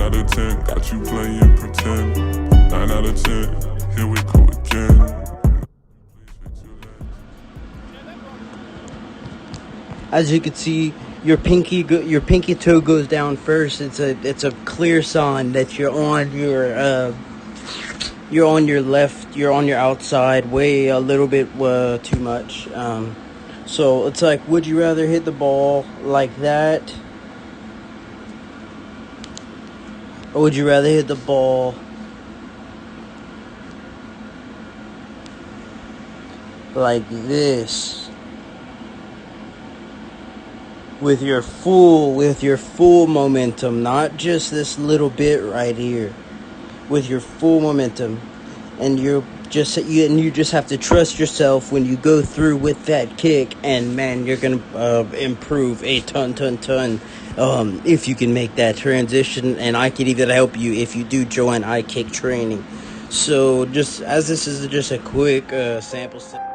out of 10, got you playing pretend. 9 out of 10, here we go again. As you can see, your pinky toe goes down first. It's a clear sign that you're on your left, you're on your outside way a little bit too much. So it's like, would you rather hit the ball like that, or would you rather hit the ball like this? With your full momentum, not just this little bit right here. With your full momentum, and you just have to trust yourself when you go through with that kick, and man, you're gonna improve a ton. If you can make that transition, and I can even help you if you do join iKiCK training. So, just as this is just a quick sample set.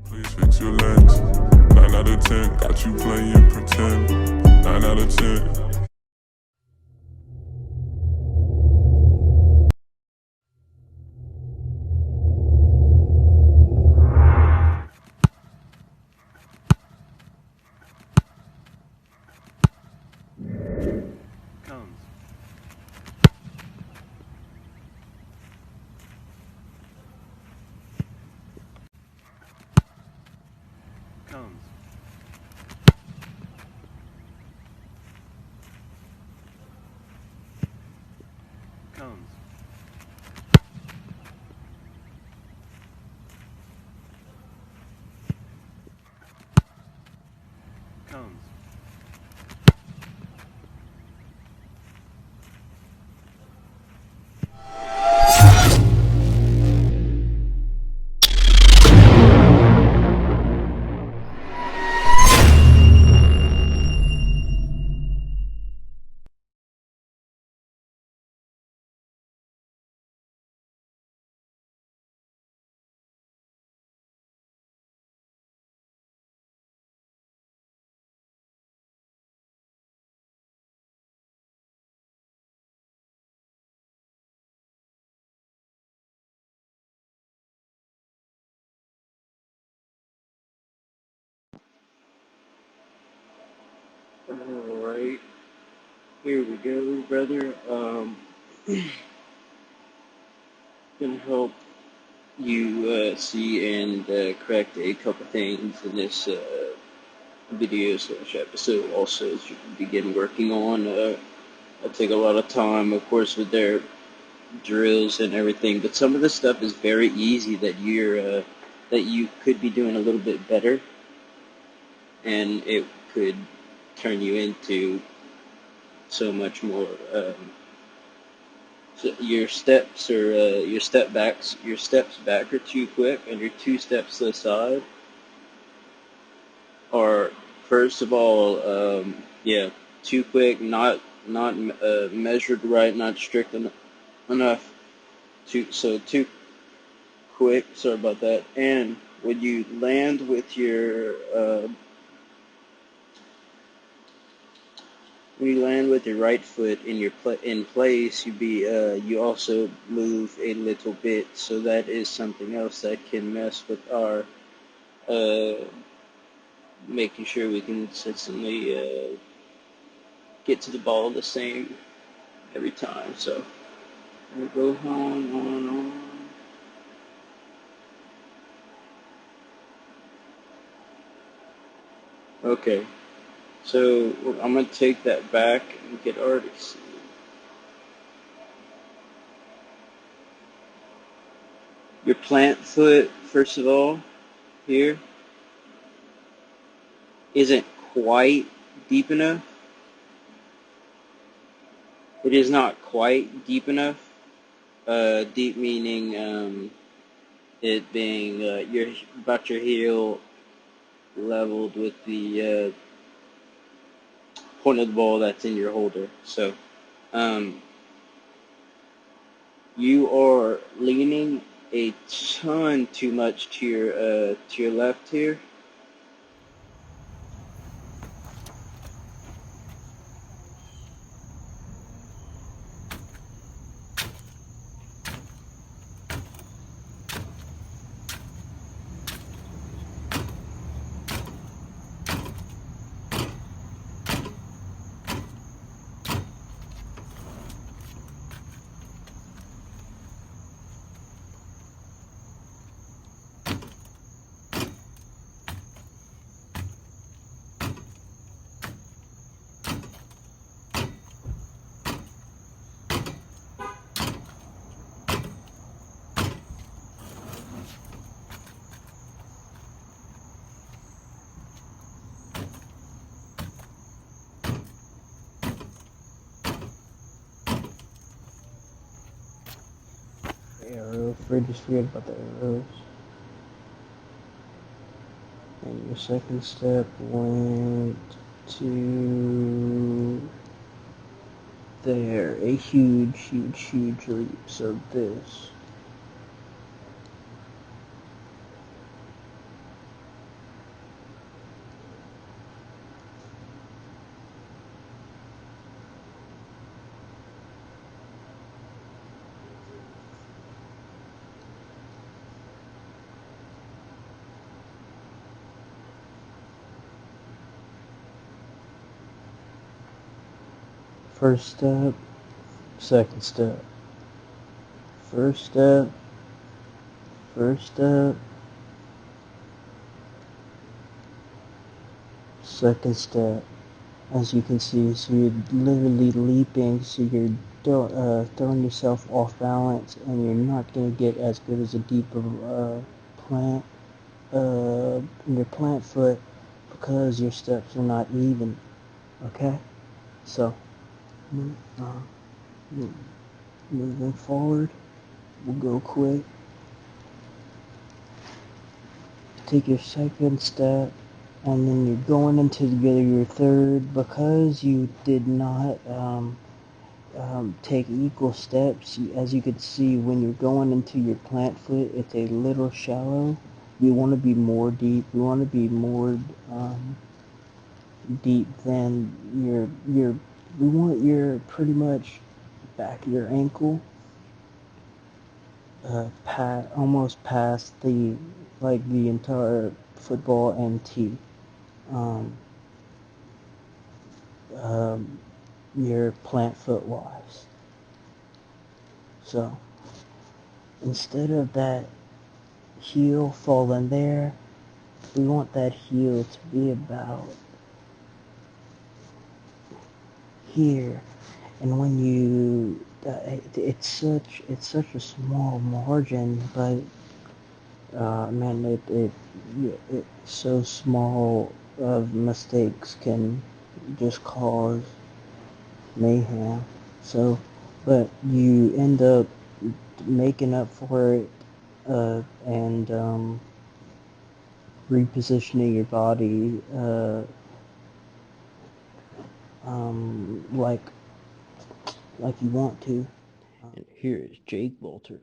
Please fix your lens. 9 out of 10, got you playing pretend. 9 out of 10. Comes. Comes. Comes. Comes. Alright, here we go, brother. Gonna help you see and correct a couple things in this video/episode. Also, as you begin working on that take a lot of time, of course, with their drills and everything. But some of the stuff is very easy that you could be doing a little bit better, and it could turn you into so much more. So your steps or your steps back are too quick, and your 2 steps to the side are, first of all, too quick, not measured right, not strict enough. Too quick. Sorry about that. And when you land with your right foot in in place, you also move a little bit. So that is something else that can mess with our making sure we consistently get to the ball the same every time. So we'll go on. Okay, so I'm going to take that back and get already see. Your plant foot, first of all, here, isn't quite deep enough. It is not quite deep enough. Deep meaning it being about your heel leveled with the point of the ball that's in your holder. So you are leaning a ton too much to your left here. Arrow, just forget about the arrows. And your second step went to there. A huge leap. So this. First step, second step. First step, second step. As you can see, so you're literally leaping, so you're throwing yourself off balance, and you're not going to get as good as a deeper plant in your plant foot because your steps are not even. Okay, so moving forward, we'll go quick. Take your second step, and then you're going into your third. Because you did not take equal steps, as you can see, when you're going into your plant foot, it's a little shallow. You want to be more deep. You want to be more deep than we want your pretty much back of your ankle, almost past the entire football and tee. Your plant foot wise. So instead of that heel falling there, we want that heel to be about here. And when you, it's such a small margin, but man, it's so small of mistakes can just cause mayhem. So, but you end up making up for it, and repositioning your body, like you want to. And here is Jake Walters.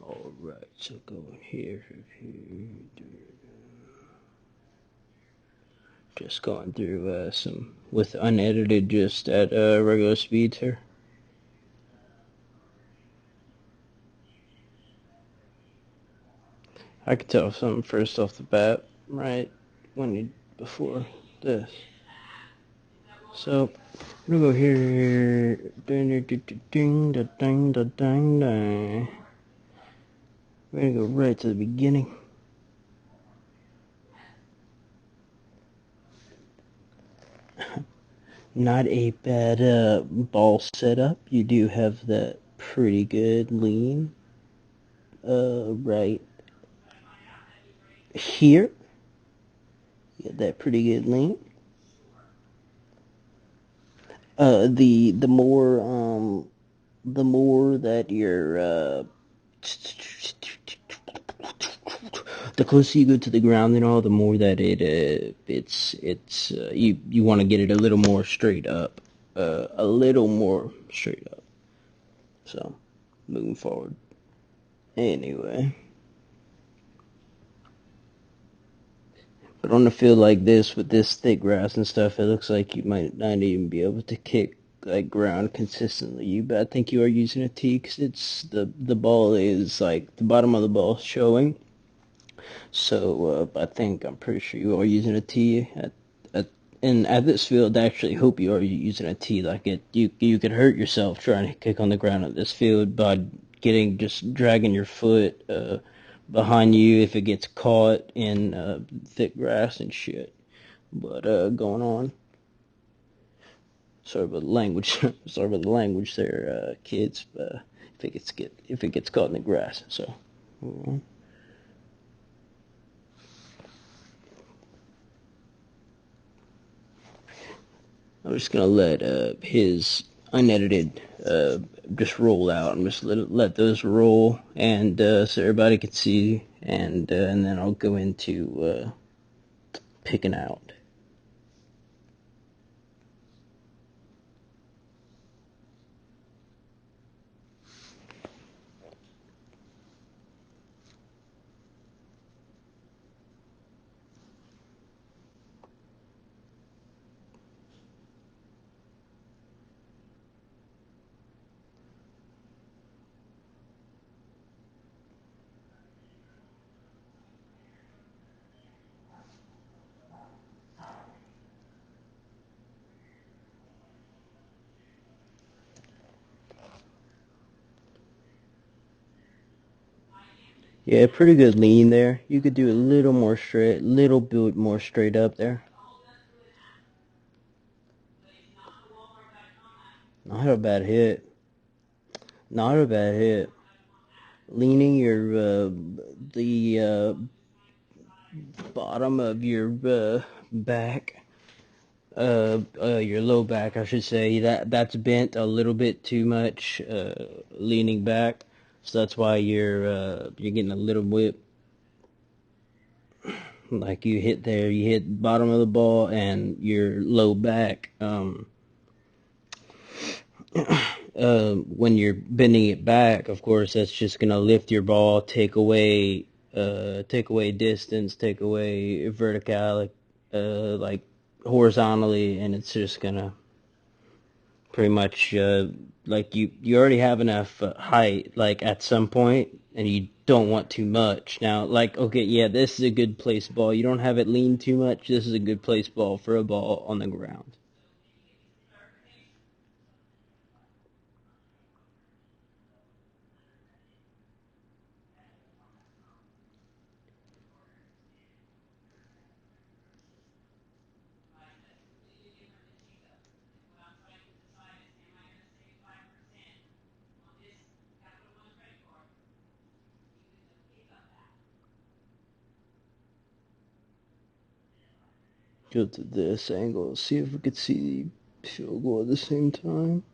All right, so going here, just going through some with unedited, just at regular speeds here. I could tell something first off the bat, right? When you before this. So I'm gonna go here. Ding ding ding ding ding ding ding. We're gonna go right to the beginning. Not a bad ball setup. You do have that pretty good lean. Right here. You got that pretty good lean. The more that you're the closer you go to the ground and all, the more that it's you want to get it a little more straight up, a little more straight up. So, moving forward. Anyway, but on a field like this with this thick grass and stuff, it looks like you might not even be able to kick like ground consistently. But I think you are using a tee because it's the ball is like the bottom of the ball showing. So I'm pretty sure you are using a tee and at this field. I actually hope you are using a tee. Like you could hurt yourself trying to kick on the ground at this field by just dragging your foot behind you if it gets caught in thick grass and shit. But going on. Sorry about the language. Sorry about the language there, kids. If it gets caught in the grass. So. I'm just gonna let his unedited just roll out and just let those roll, and so everybody can see, and then I'll go into picking out. Yeah, pretty good lean there. You could do a little bit more straight up there. Not a bad hit. Not a bad hit. Leaning the bottom of your back, your low back, I should say, that's bent a little bit too much, leaning back. So that's why you're getting a little whip. Like you hit bottom of the ball and your low back. when you're bending it back, of course, that's just gonna lift your ball, take away distance, take away vertical, like horizontally, and it's just gonna pretty much like you already have enough height like at some point, and you don't want too much. Now, like, okay, yeah, this is a good place ball. You don't have it lean too much. This is a good place ball for a ball on the ground. Go to this angle, see if we could see the field goal at the same time.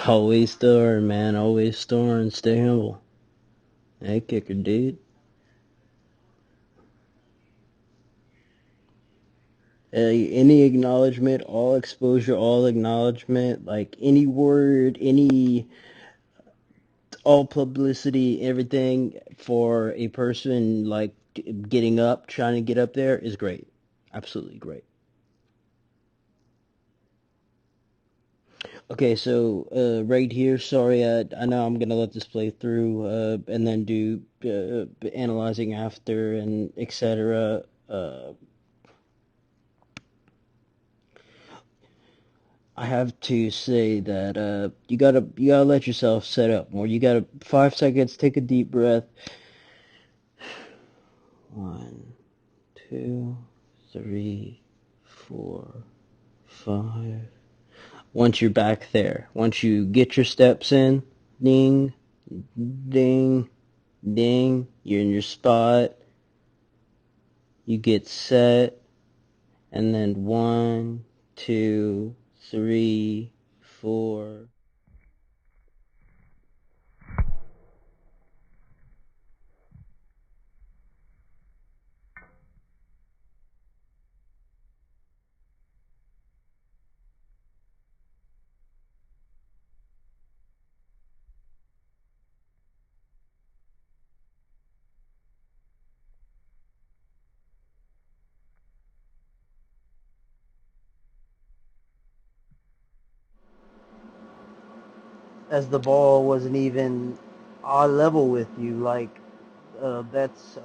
Always store, man. Always store and stay humble. Hey, kicker, dude. Any acknowledgement, all exposure, all acknowledgement, like any word, all publicity, everything for a person like getting up, trying to get up there is great. Absolutely great. Okay, so right here, sorry, I know I'm gonna let this play through and then do analyzing after and etc. I have to say that you gotta let yourself set up more. You gotta 5 seconds, take a deep breath. 1, 2, 3, 4, 5. Once you're back there, once you get your steps in, ding, ding, ding, you're in your spot. You get set, and then 1, 2, 3, 4. As the ball wasn't even eye level with you, like that's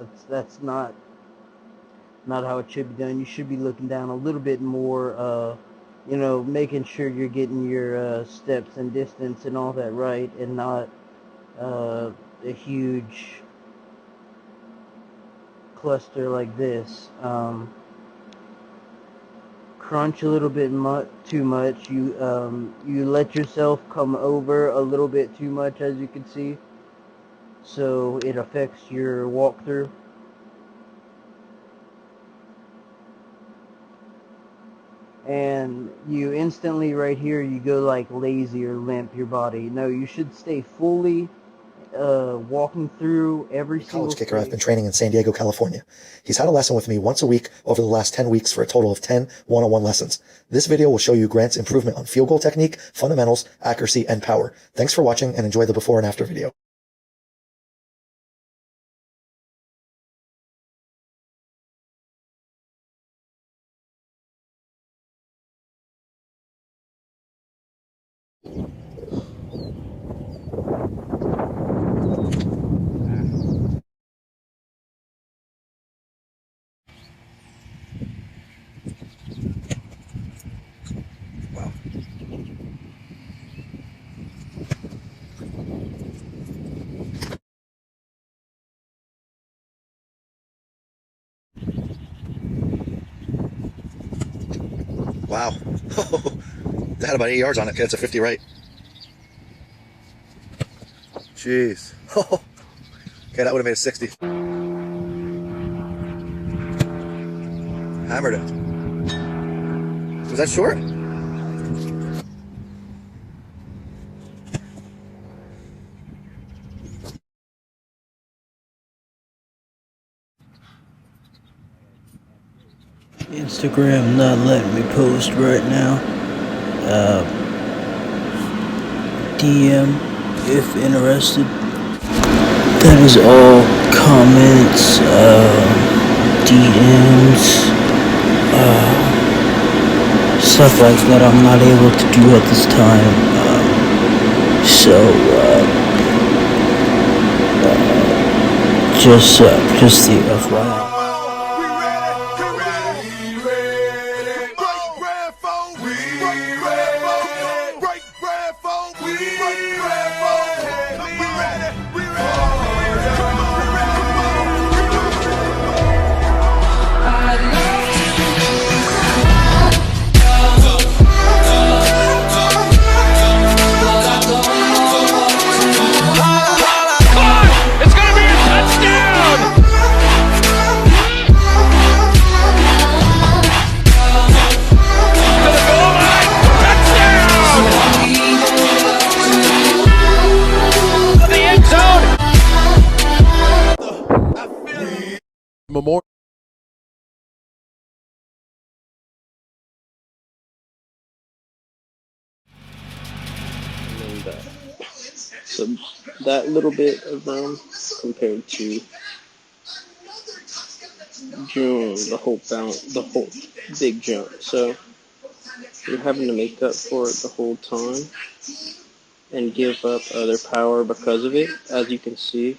not how it should be done. You should be looking down a little bit more, making sure you're getting your steps and distance and all that right, and not a huge cluster like this. Crunch a little bit too much. You let yourself come over a little bit too much, as you can see, so it affects your walkthrough. And you instantly right here you go like lazy or limp your body. No, you should stay fully walking through every single college kicker. I've been space. training in San Diego, California. He's had a lesson with me once a week over the last 10 weeks for a total of 10 one-on-one lessons. This video will show you Grant's improvement on field goal technique, fundamentals, accuracy, and power. Thanks for watching and enjoy the before and after video. Wow. That had about 8 yards on it. Okay, that's a 50 right. Jeez. Okay, that would have made a 60. Hammered it. Was that short? Instagram not letting me post right now. DM if interested. That is all. Comments, DMs, stuff like that I'm not able to do at this time. Just the FYI. Memorial. And then so that little bit of room compared to June, the whole big jump. So you're having to make up for it the whole time and give up other power because of it. As you can see,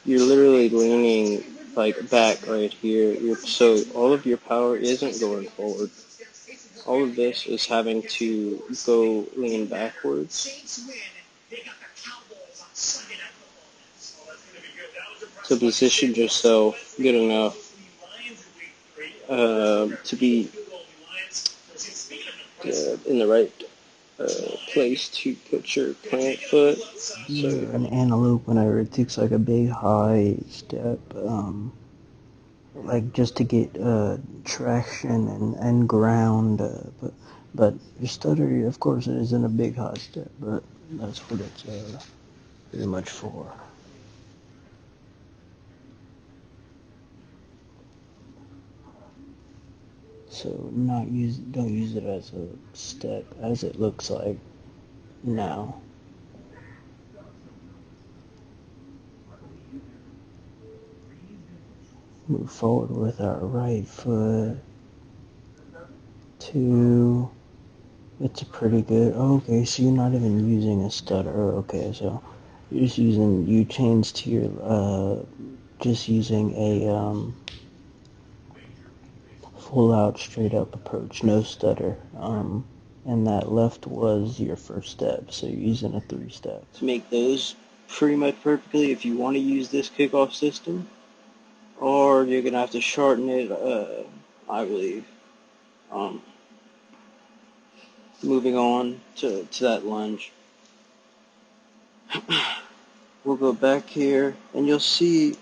you're literally leaning like back right here. So all of your power isn't going forward. All of this is having to go lean backwards to position yourself good enough to be in the right place to put your plant foot. So an antelope whenever it takes like a big high step, like just to get traction and ground, but your stutter, of course, it isn't a big high step, but that's what it's pretty much for. So don't use it as a step as it looks like now. Move forward with our right foot. 2. It's a pretty good. Okay, so you're not even using a stutter. Okay, so you're just using U-chains to your just using a full out straight up approach, no stutter. And that left was your first step, so you're using a 3-step. To make those pretty much perfectly, if you want to use this kickoff system, or you're gonna have to shorten it, I believe. Moving on to that lunge. We'll go back here, and you'll see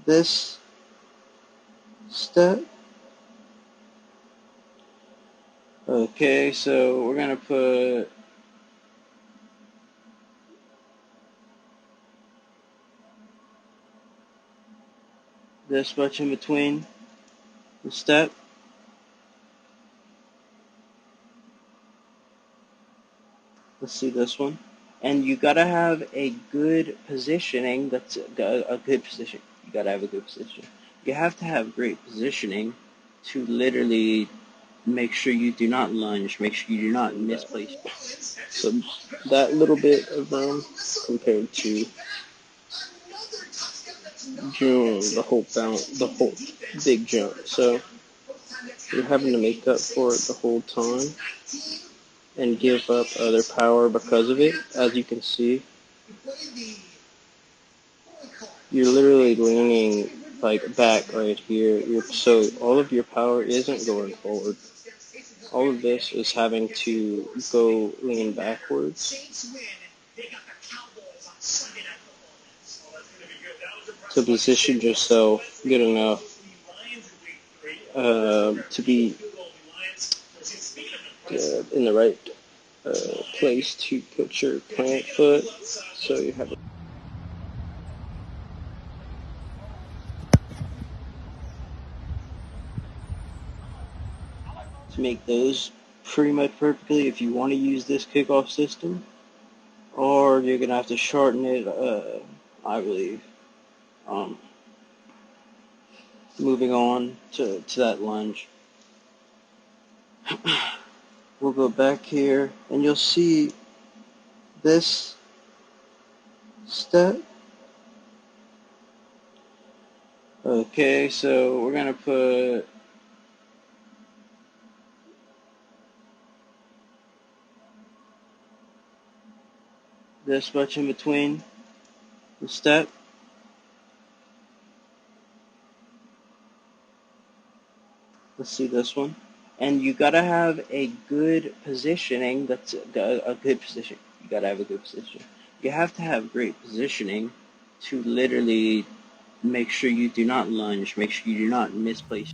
this step. Okay, so we're gonna put this much in between the step. Let's see this one. And you gotta have a good positioning. That's a good position. You gotta have a good position. You have to have great positioning to literally make sure you do not lunge. Make sure you do not misplace. So that little bit of room compared to June, the whole big jump. So you're having to make up for it the whole time and give up other power because of it. As you can see, you're literally leaning like back right here. So all of your power isn't going forward. All of this is having to go lean backwards to position yourself good enough to be in the right place to put your plant foot. So you have to make those pretty much perfectly if you want to use this kickoff system, or you're gonna have to shorten it. I believe. Moving on to that lunge. We'll go back here and you'll see this step. Okay, so we're gonna put this much in between the step. Let's see this one. And you gotta have a good positioning. That's a good position. You gotta have a good position. You have to have great positioning to literally make sure you do not lunge, make sure you do not misplace.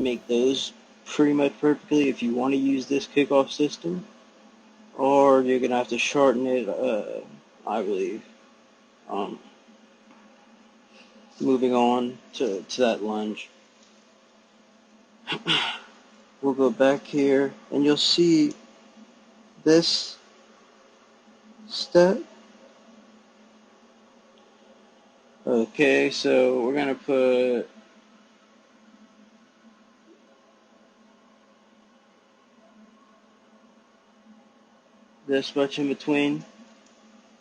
make those pretty much perfectly if you want to use this kickoff system, or you're gonna have to shorten it, I believe. Moving on to that lunge. We'll go back here and you'll see this step. Okay, so we're gonna put this much in between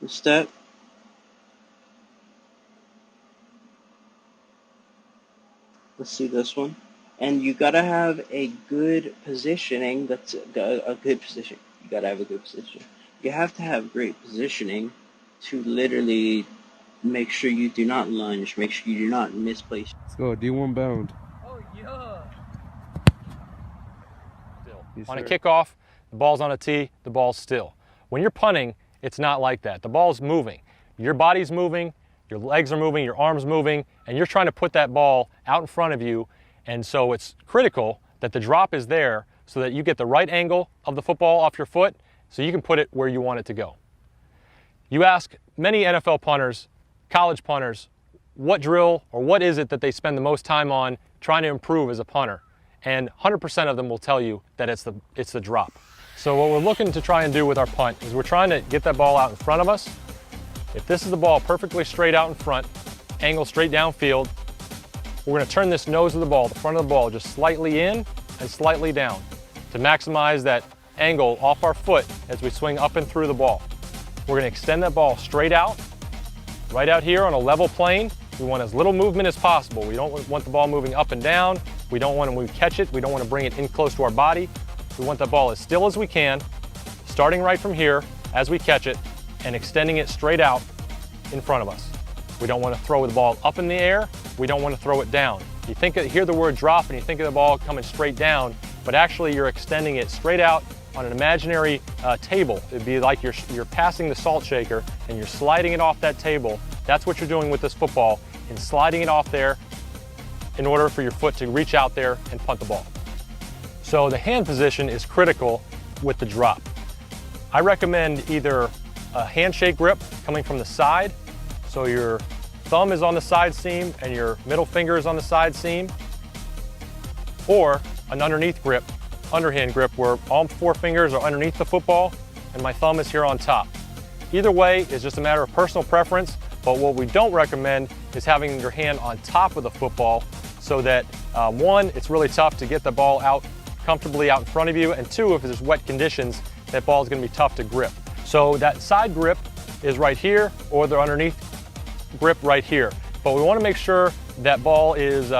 the step. Let's see this one. And you gotta have a good positioning. That's a good position. You gotta have a good position. You have to have great positioning to literally make sure you do not lunge, make sure you do not misplace. Let's go, D1 bound. Oh, yeah. Yes, On a sir. kickoff, the ball's on a tee, the ball's still. When you're punting, it's not like that. The ball's moving. Your body's moving, your legs are moving, your arm's moving, and you're trying to put that ball out in front of you. And so it's critical that the drop is there so that you get the right angle of the football off your foot so you can put it where you want it to go. You ask many NFL punters, college punters, what drill or what is it that they spend the most time on trying to improve as a punter? And 100% of them will tell you that it's the drop. So what we're looking to try and do with our punt is we're trying to get that ball out in front of us. If this is the ball perfectly straight out in front, angle straight downfield, we're going to turn this nose of the ball, the front of the ball, just slightly in and slightly down to maximize that angle off our foot as we swing up and through the ball. We're going to extend that ball straight out, right out here on a level plane. We want as little movement as possible. We don't want the ball moving up and down. We don't want to, when we catch it, we don't want to bring it in close to our body. We want the ball as still as we can, starting right from here as we catch it and extending it straight out in front of us. We don't want to throw the ball up in the air. We don't want to throw it down. You hear the word drop and you think of the ball coming straight down, but actually you're extending it straight out on an imaginary table. It'd be like you're passing the salt shaker and you're sliding it off that table. That's what you're doing with this football, and sliding it off there in order for your foot to reach out there and punt the ball. So the hand position is critical with the drop. I recommend either a handshake grip coming from the side, so your thumb is on the side seam and your middle finger is on the side seam, or an underneath grip, underhand grip, where all four fingers are underneath the football and my thumb is here on top. Either way is just a matter of personal preference, but what we don't recommend is having your hand on top of the football, so that one, it's really tough to get the ball out comfortably out in front of you, and two, if there's wet conditions, that ball is going to be tough to grip. So that side grip is right here, or the underneath grip right here. But we want to make sure that ball is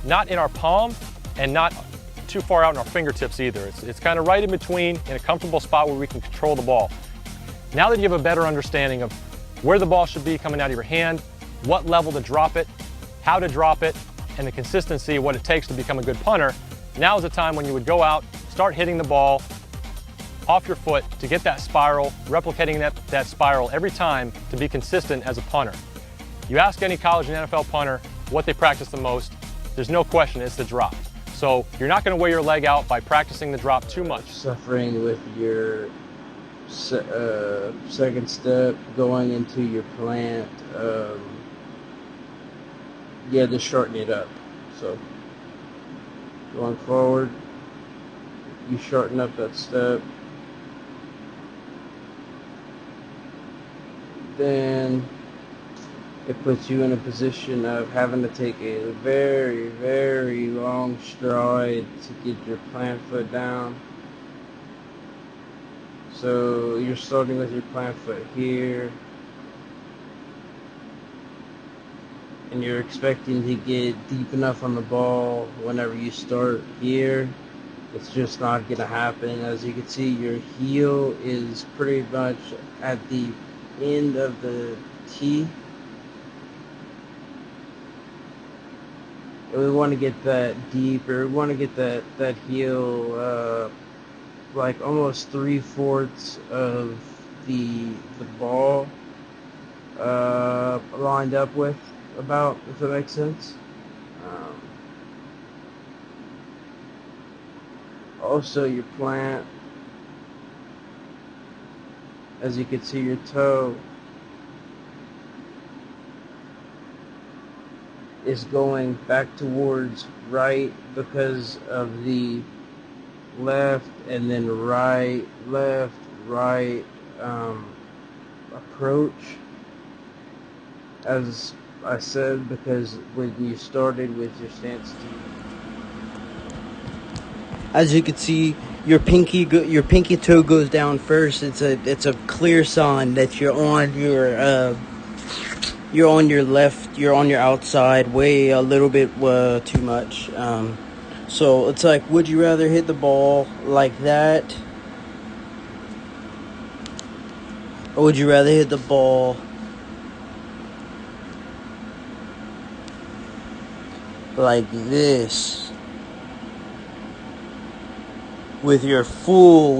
not in our palm and not too far out in our fingertips either. It's kind of right in between, in a comfortable spot where we can control the ball. Now that you have a better understanding of where the ball should be coming out of your hand, what level to drop it, how to drop it, and the consistency of what it takes to become a good punter, now is the time when you would go out, start hitting the ball off your foot to get that spiral, replicating that spiral every time to be consistent as a punter. You ask any college and NFL punter what they practice the most, there's no question it's the drop. So you're not going to wear your leg out by practicing the drop too much. Suffering with your second step, going into your plant, yeah, just shorten it up. So going forward, you shorten up that step. Then it puts you in a position of having to take a very, very long stride to get your plant foot down. So you're starting with your plant foot here, and you're expecting to get deep enough on the ball whenever you start here. It's just not going to happen. As you can see, your heel is pretty much at the end of the tee. And we want to get that deeper. We want to get that heel like almost 3/4 of the ball lined up with, about, if that makes sense. Also your plant. As you can see, your toe is going back towards right because of the left and then right, left, right approach. As I said, because when you started with your stance as you can see, your pinky toe goes down first. It's a clear sign that you're on your left, you're on your outside way a little bit too much. So it's like, would you rather hit the ball like that, or would you rather hit the ball like this? With your full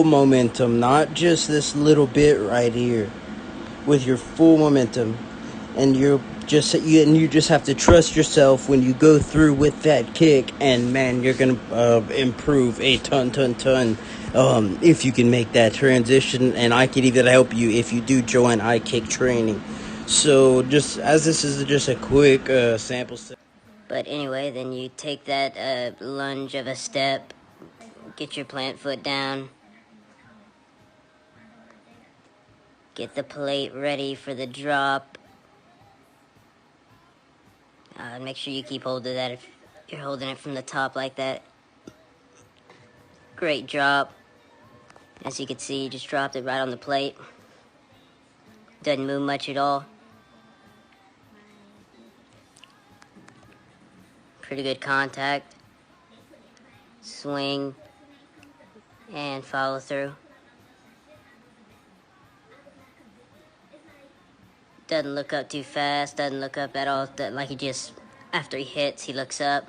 momentum, not just this little bit right here. With your full momentum, and you just have to trust yourself when you go through with that kick, and man, you're gonna improve a ton. If you can make that transition, and I can even help you if you do join iKiCK training. So just as this is just a quick sample set. But anyway, then you take that lunge of a step, get your plant foot down, get the plate ready for the drop. Make sure you keep hold of that if you're holding it from the top like that. Great drop. As you can see, you just dropped it right on the plate. Doesn't move much at all. Pretty good contact. Swing and follow through. Doesn't look up too fast, doesn't look up at all. Like he just, after he hits, he looks up.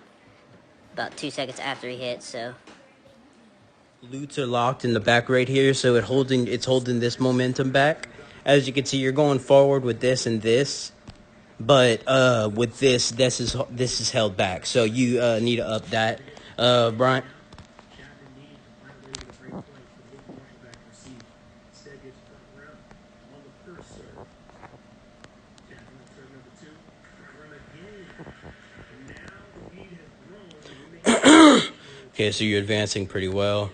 About 2 seconds after he hits, so. Glutes are locked in the back right here, so it's holding this momentum back. As you can see, you're going forward with this and this, but with this is held back. So you need to up that, Brian. Okay, so you're advancing pretty well.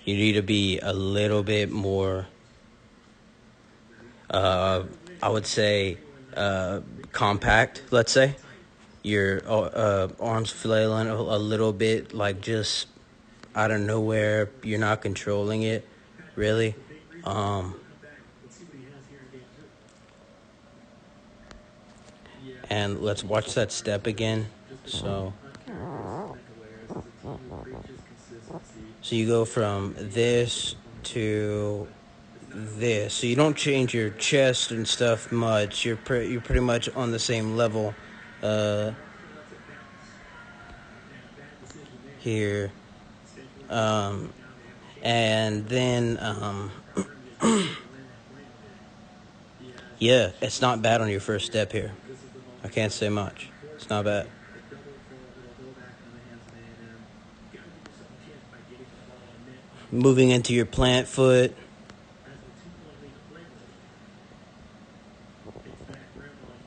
You need to be a little bit more, I would say, compact, let's say. Your arms flailing a little bit, like just out of nowhere. You're not controlling it, really. And let's watch that step again. So you go from this to this. So you don't change your chest and stuff much. You're pretty much on the same level here. And then yeah, it's not bad on your first step here. I can't say much. It's not bad. Moving into your plant foot.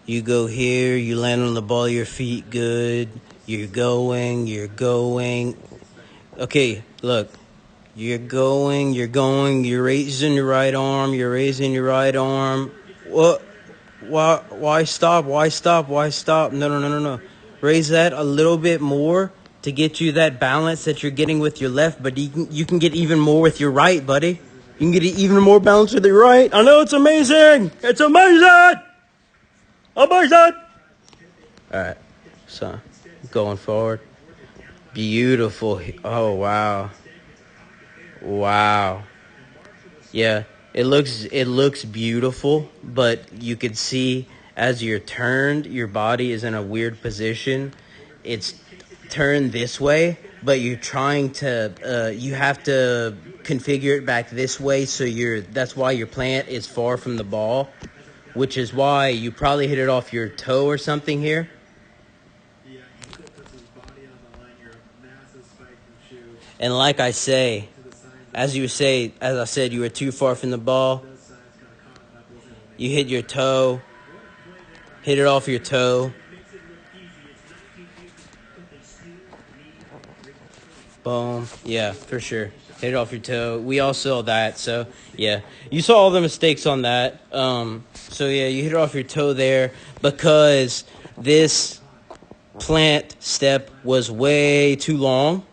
You go here, you land on the ball of your feet good. You're going. Okay, look. You're raising your right arm. What? Why stop? No. Raise that a little bit more to get you that balance that you're getting with your left, but you can get even more with your right, buddy. You can get even more balance with your right. I know, it's amazing. It's amazing. Amazing. All right, so going forward. Beautiful. Oh, wow. Yeah, it looks beautiful, but you can see as you're turned, your body is in a weird position. It's turned this way, but you're trying to you have to configure it back this way, so that's why your plant is far from the ball, which is why you probably hit it off your toe or something here. And like I say, as I said, you were too far from the ball. You hit your toe, hit it off your toe. Boom. Yeah, for sure. Hit it off your toe. We all saw that. So, yeah. You saw all the mistakes on that. So, yeah, you hit it off your toe there because this plant step was way too long.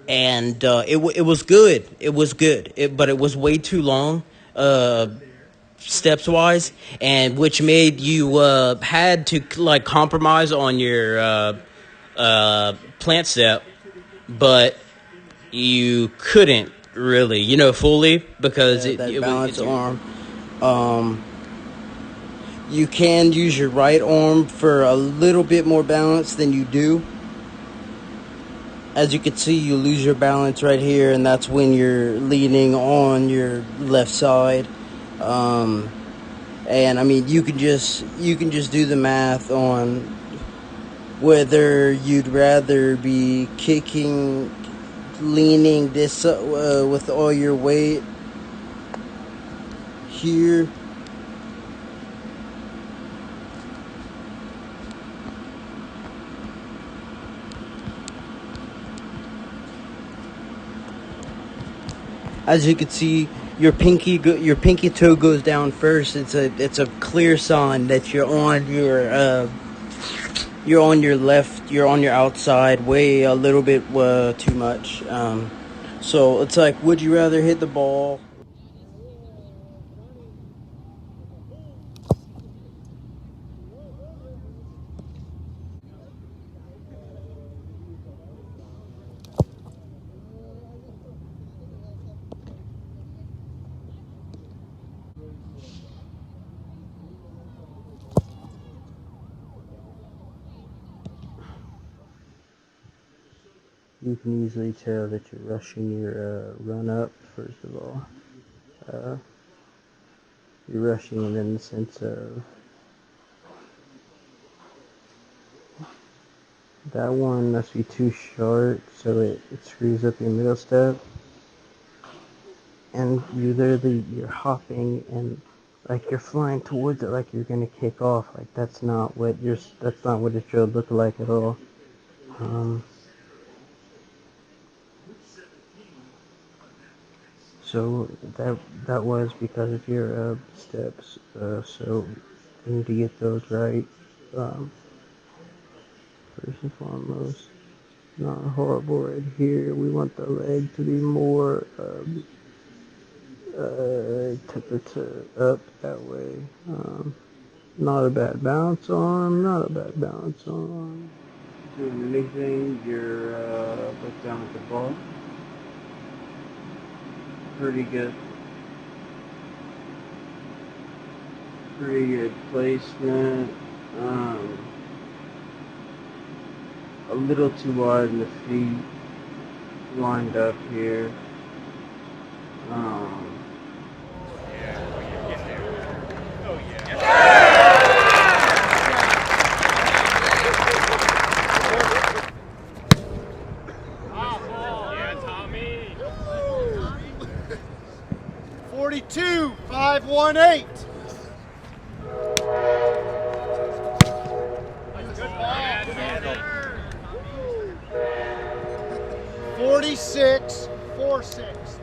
And it was good. It was good. But it was way too long. Steps wise, and which made you had to like compromise on your plant step, but you couldn't really, fully because that balance arm. You can use your right arm for a little bit more balance than you do. As you can see, you lose your balance right here, and that's when you're leaning on your left side. And I mean, you can just do the math on whether you'd rather be kicking, leaning this with all your weight here, as you can see. Your pinky toe goes down first. It's a clear sign that you're on your left. You're on your outside way a little bit too much. So it's like, would you rather hit the ball? You can easily tell that you're rushing your run up. First of all, you're rushing it in the sense of that one must be too short, so it screws up your middle step, and you're hopping and like you're flying towards it like you're gonna kick off. Like that's not what it should look like at all. So that was because of your steps. So you need to get those right. First and foremost, not horrible right here. We want the leg to be more up that way. Not a bad bounce arm. Not a bad bounce arm. Doing anything, you're look down at the ball. Pretty good. Pretty good placement. A little too wide in the feet. Lined up here. 42-5-1-8. Good ball. 46-4-6.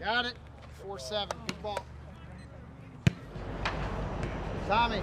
Got it. 4-7. Good ball. Tommy.